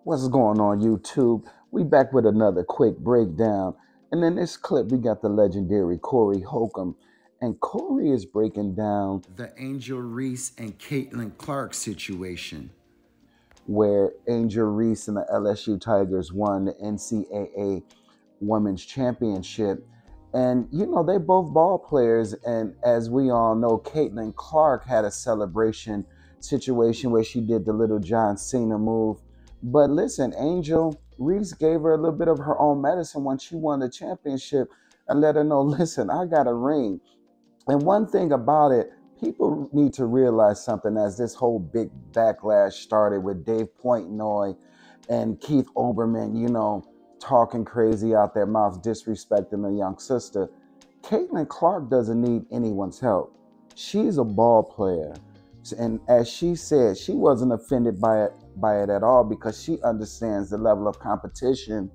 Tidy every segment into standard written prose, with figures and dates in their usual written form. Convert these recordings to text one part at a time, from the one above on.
What's going on, YouTube? We back with another quick breakdown. And in this clip, we got the legendary Holcomb. And Corey is breaking down the Angel Reese and Caitlin Clark situation, where Angel Reese and the LSU Tigers won the NCAA Women's Championship. And, you know, they both ball players. And as we all know, Caitlin Clark had a celebration situation where she did the little John Cena move. But listen, Angel Reese gave her a little bit of her own medicine when she won the championship and let her know, listen, I got a ring. And one thing about it, people need to realize something as this whole big backlash started with Dave Portnoy and Keith Olbermann, you know, talking crazy out their mouths, disrespecting a young sister. Caitlin Clark doesn't need anyone's help. She's a ball player. And as she said, she wasn't offended by it at all because she understands the level of competition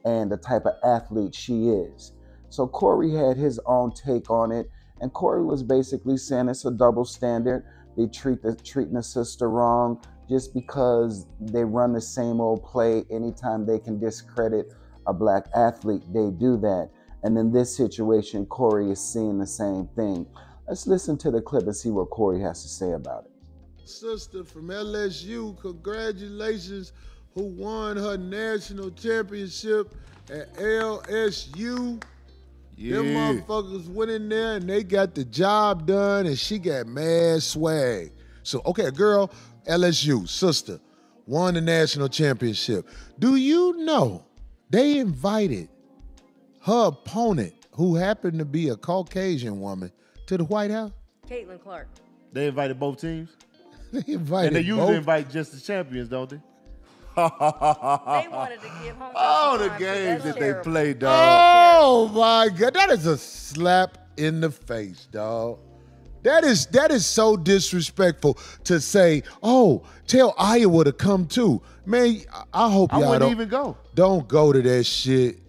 and the type of athlete she is. So Corey had his own take on it. And Corey was basically saying it's a double standard. They treating the sister wrong just because they run the same old play. Anytime they can discredit a black athlete, they do that. And in this situation, Corey is seeing the same thing. Let's listen to the clip and see what Corey has to say about it. Sister from LSU, congratulations, who won her national championship at LSU. Yeah. Them motherfuckers went in there and they got the job done and she got mad swag. So, okay, a girl, LSU, sister, won the national championship. Do you know they invited her opponent, who happened to be a Caucasian woman, to the White House? Caitlin Clark. They invited both teams? They invited And they usually both. invite just the champions, don't they? They wanted to give home. Oh, the games that they play, dog. Oh my God, that is a slap in the face, dog. That is so disrespectful to say, oh, tell Iowa to come too. Man, I hope y'all wouldn't even go. Don't go to that shit.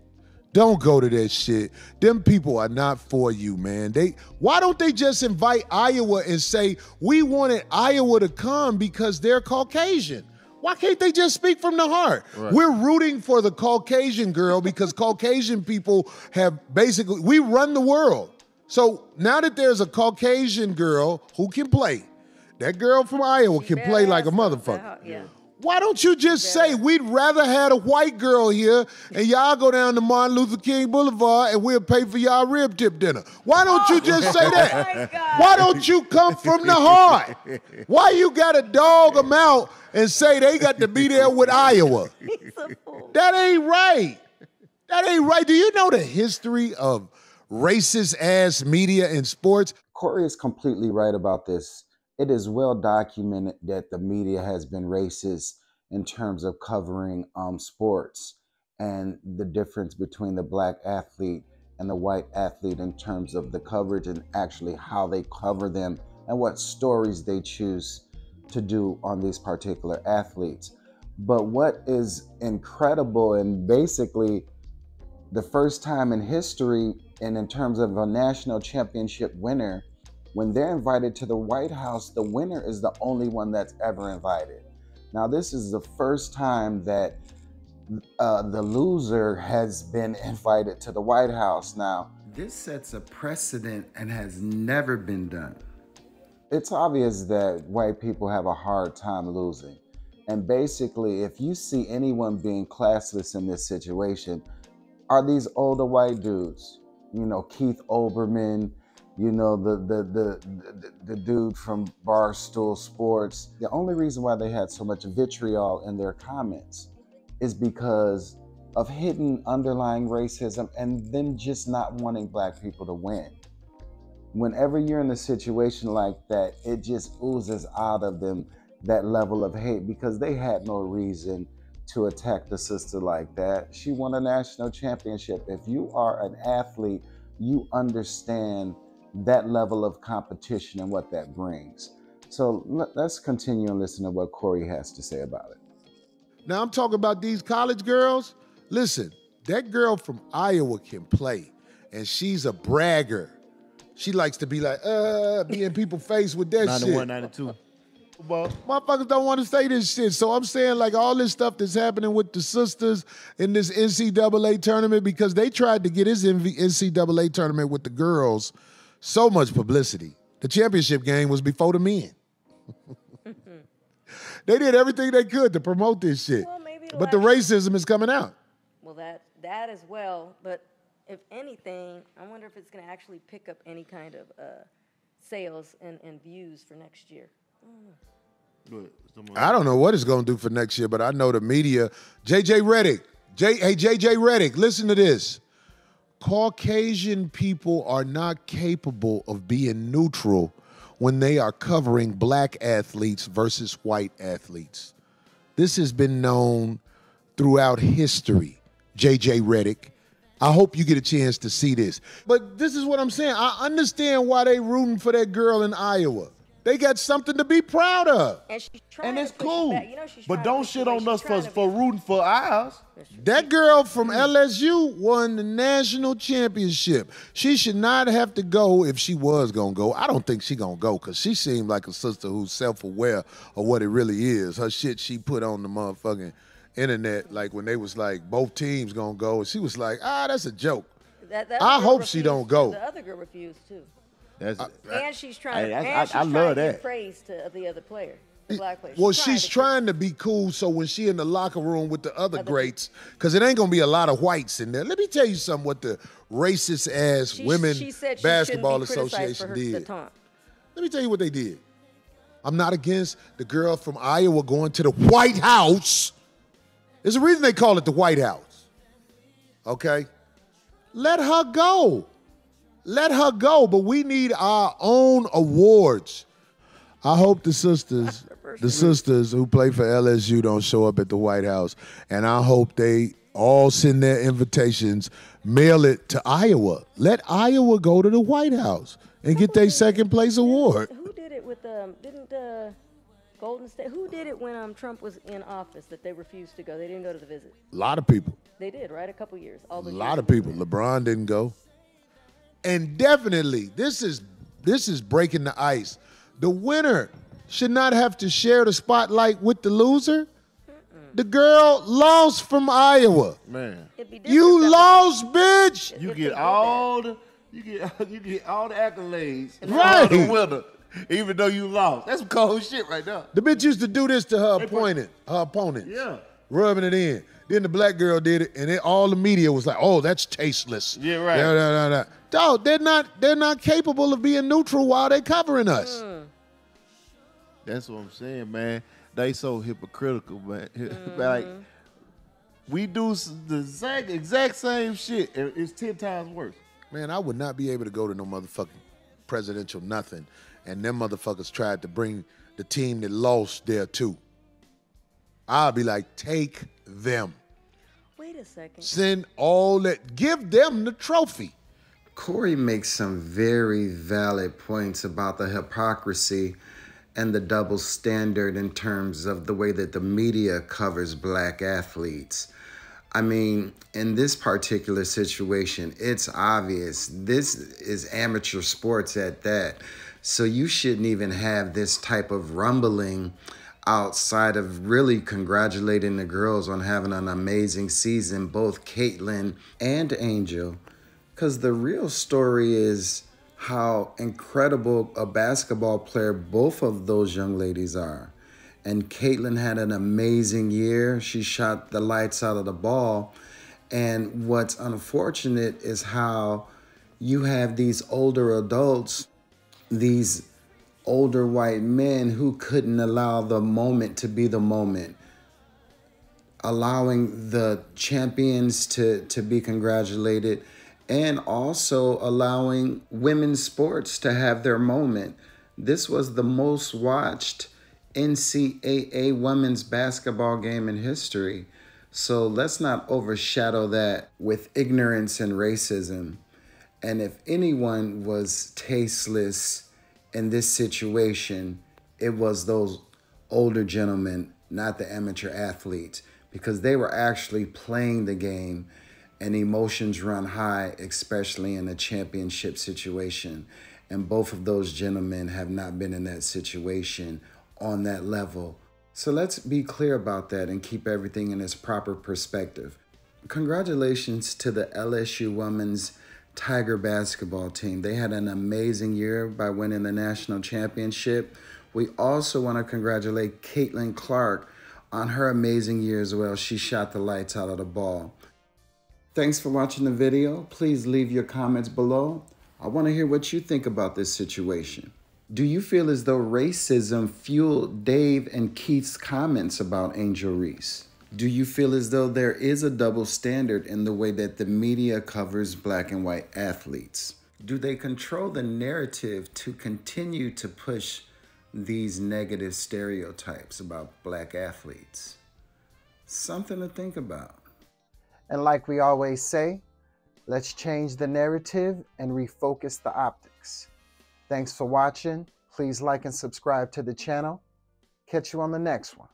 Don't go to that shit. Them people are not for you, man. Why don't they just invite Iowa and say, we wanted Iowa to come because they're Caucasian? Why can't they just speak from the heart? Right. We're rooting for the Caucasian girl because Caucasian people have basically, we run the world. So now that there's a Caucasian girl who can play, that girl from Iowa can play like a motherfucker. Yeah. Why don't you just say, we'd rather had a white girl here and y'all go down to Martin Luther King Boulevard and we'll pay for y'all rib tip dinner? Why don't you just say that? Why don't you come from the heart? Why you gotta dog them out and say they got to be there with Iowa? That ain't right. That ain't right. Do you know the history of racist-ass media in sports? Corey is completely right about this. It is well documented that the media has been racist in terms of covering sports and the difference between the black athlete and the white athlete in terms of the coverage and actually how they cover them and what stories they choose to do on these particular athletes. But what is incredible and basically the first time in history and in terms of a national championship winner, when they're invited to the White House, the winner is the only one that's ever invited. Now, this is the first time that the loser has been invited to the White House. Now, this sets a precedent and has never been done. It's obvious that white people have a hard time losing. And basically, if you see anyone being classless in this situation, are these older white dudes. You know, Keith Olbermann, you know, the dude from Barstool Sports. The only reason why they had so much vitriol in their comments is because of hidden underlying racism and them just not wanting black people to win. Whenever you're in a situation like that, it just oozes out of them that level of hate because they had no reason to attack the sister like that. She won a national championship. If you are an athlete, you understand that level of competition and what that brings. So let's continue and listen to what Corey has to say about it. Now I'm talking about these college girls. Listen, that girl from Iowa can play, and she's a bragger. She likes to be like, be in people's face with that 91, shit. 92. Well, Motherfuckers don't want to say this shit. So I'm saying like all this stuff that's happening with the sisters in this NCAA tournament because they tried to get his NCAA tournament with the girls so much publicity. The championship game was before the men. They did everything they could to promote this shit. Well, maybe but the racism is coming out. Well, that as well. But if anything, I wonder if it's going to actually pick up any kind of sales and views for next year. I don't know what it's going to do for next year, but I know the media. JJ Redick. Hey, JJ Redick, listen to this. Caucasian people are not capable of being neutral when they are covering black athletes versus white athletes. This has been known throughout history, JJ Redick. I hope you get a chance to see this. But this is what I'm saying. I understand why they rooting for that girl in Iowa. They got something to be proud of. And she's trying and it's to push cool. it back. You know, she's but trying to don't push shit away. on She's us trying for to rooting for ours. That girl from LSU won the national championship. She should not have to go if she was going to go. I don't think she going to go because she seemed like a sister who's self-aware of what it really is. Her shit she put on the motherfucking internet, like when they was like, both teams going to go, and she was like, that's a joke. That I hope refused, she don't go. The other girl refused, too. That's, And she's trying I love to that. give praise to the other player, the black player. Well, she's trying to be cool, so when she in the locker room with the other greats, because it ain't going to be a lot of whites in there. Let me tell you something what the racist-ass Women Basketball Association did. Let me tell you what they did. I'm not against the girl from Iowa going to the White House. There's a reason they call it the White House. Okay? Let her go. Let her go, but we need our own awards. I hope the sisters who play for LSU don't show up at the White House, and I hope they all send their invitations, mail it to Iowa. Let Iowa go to the White House and get their second place award. Who did it with didn't Golden State? Who did it when Trump was in office that they refused to go? They didn't go to the visit. A lot of people. They did, right? A couple years. A lot of people. LeBron didn't go. And definitely, this is breaking the ice. The winner should not have to share the spotlight with the loser. The girl lost from Iowa. Man, you lost, bitch. You get all the accolades, right? The winner, even though you lost. That's some cold shit right there. The bitch used to do this to her opponent. Yeah, rubbing it in. Then the black girl did it, and all the media was like, "Oh, that's tasteless." Yeah, right. Dog, they're not capable of being neutral while they're covering us. That's what I'm saying, man. They so hypocritical, man. Like we do the exact same shit. It's 10 times worse. Man, I would not be able to go to no motherfucking presidential nothing, and them motherfuckers tried to bring the team that lost there too. I'll be like, take them. Wait a second. Send all that. Give them the trophy. Corey makes some very valid points about the hypocrisy and the double standard in terms of the way that the media covers black athletes. I mean, in this particular situation, it's obvious. This is amateur sports at that. So you shouldn't even have this type of rumbling outside of really congratulating the girls on having an amazing season, both Caitlin and Angel. Because the real story is how incredible a basketball player both of those young ladies are. And Caitlin had an amazing year. She shot the lights out of the ball. And what's unfortunate is how you have these older adults, these older white men who couldn't allow the moment to be the moment, allowing the champions to be congratulated, and also allowing women's sports to have their moment. This was the most watched NCAA women's basketball game in history. So let's not overshadow that with ignorance and racism. And if anyone was tasteless in this situation, it was those older gentlemen, not the amateur athletes, because they were actually playing the game and emotions run high, especially in a championship situation. And both of those gentlemen have not been in that situation on that level. So let's be clear about that and keep everything in its proper perspective. Congratulations to the LSU women's Tiger basketball team. They had an amazing year by winning the national championship. We also want to congratulate Caitlin Clark on her amazing year as well. She shot the lights out of the ball. Thanks for watching the video. Please leave your comments below. I want to hear what you think about this situation. Do you feel as though racism fueled Dave and Keith's comments about Angel Reese? Do you feel as though there is a double standard in the way that the media covers black and white athletes? Do they control the narrative to continue to push these negative stereotypes about black athletes? Something to think about. And like we always say, let's change the narrative and refocus the optics. Thanks for watching. Please like and subscribe to the channel. Catch you on the next one.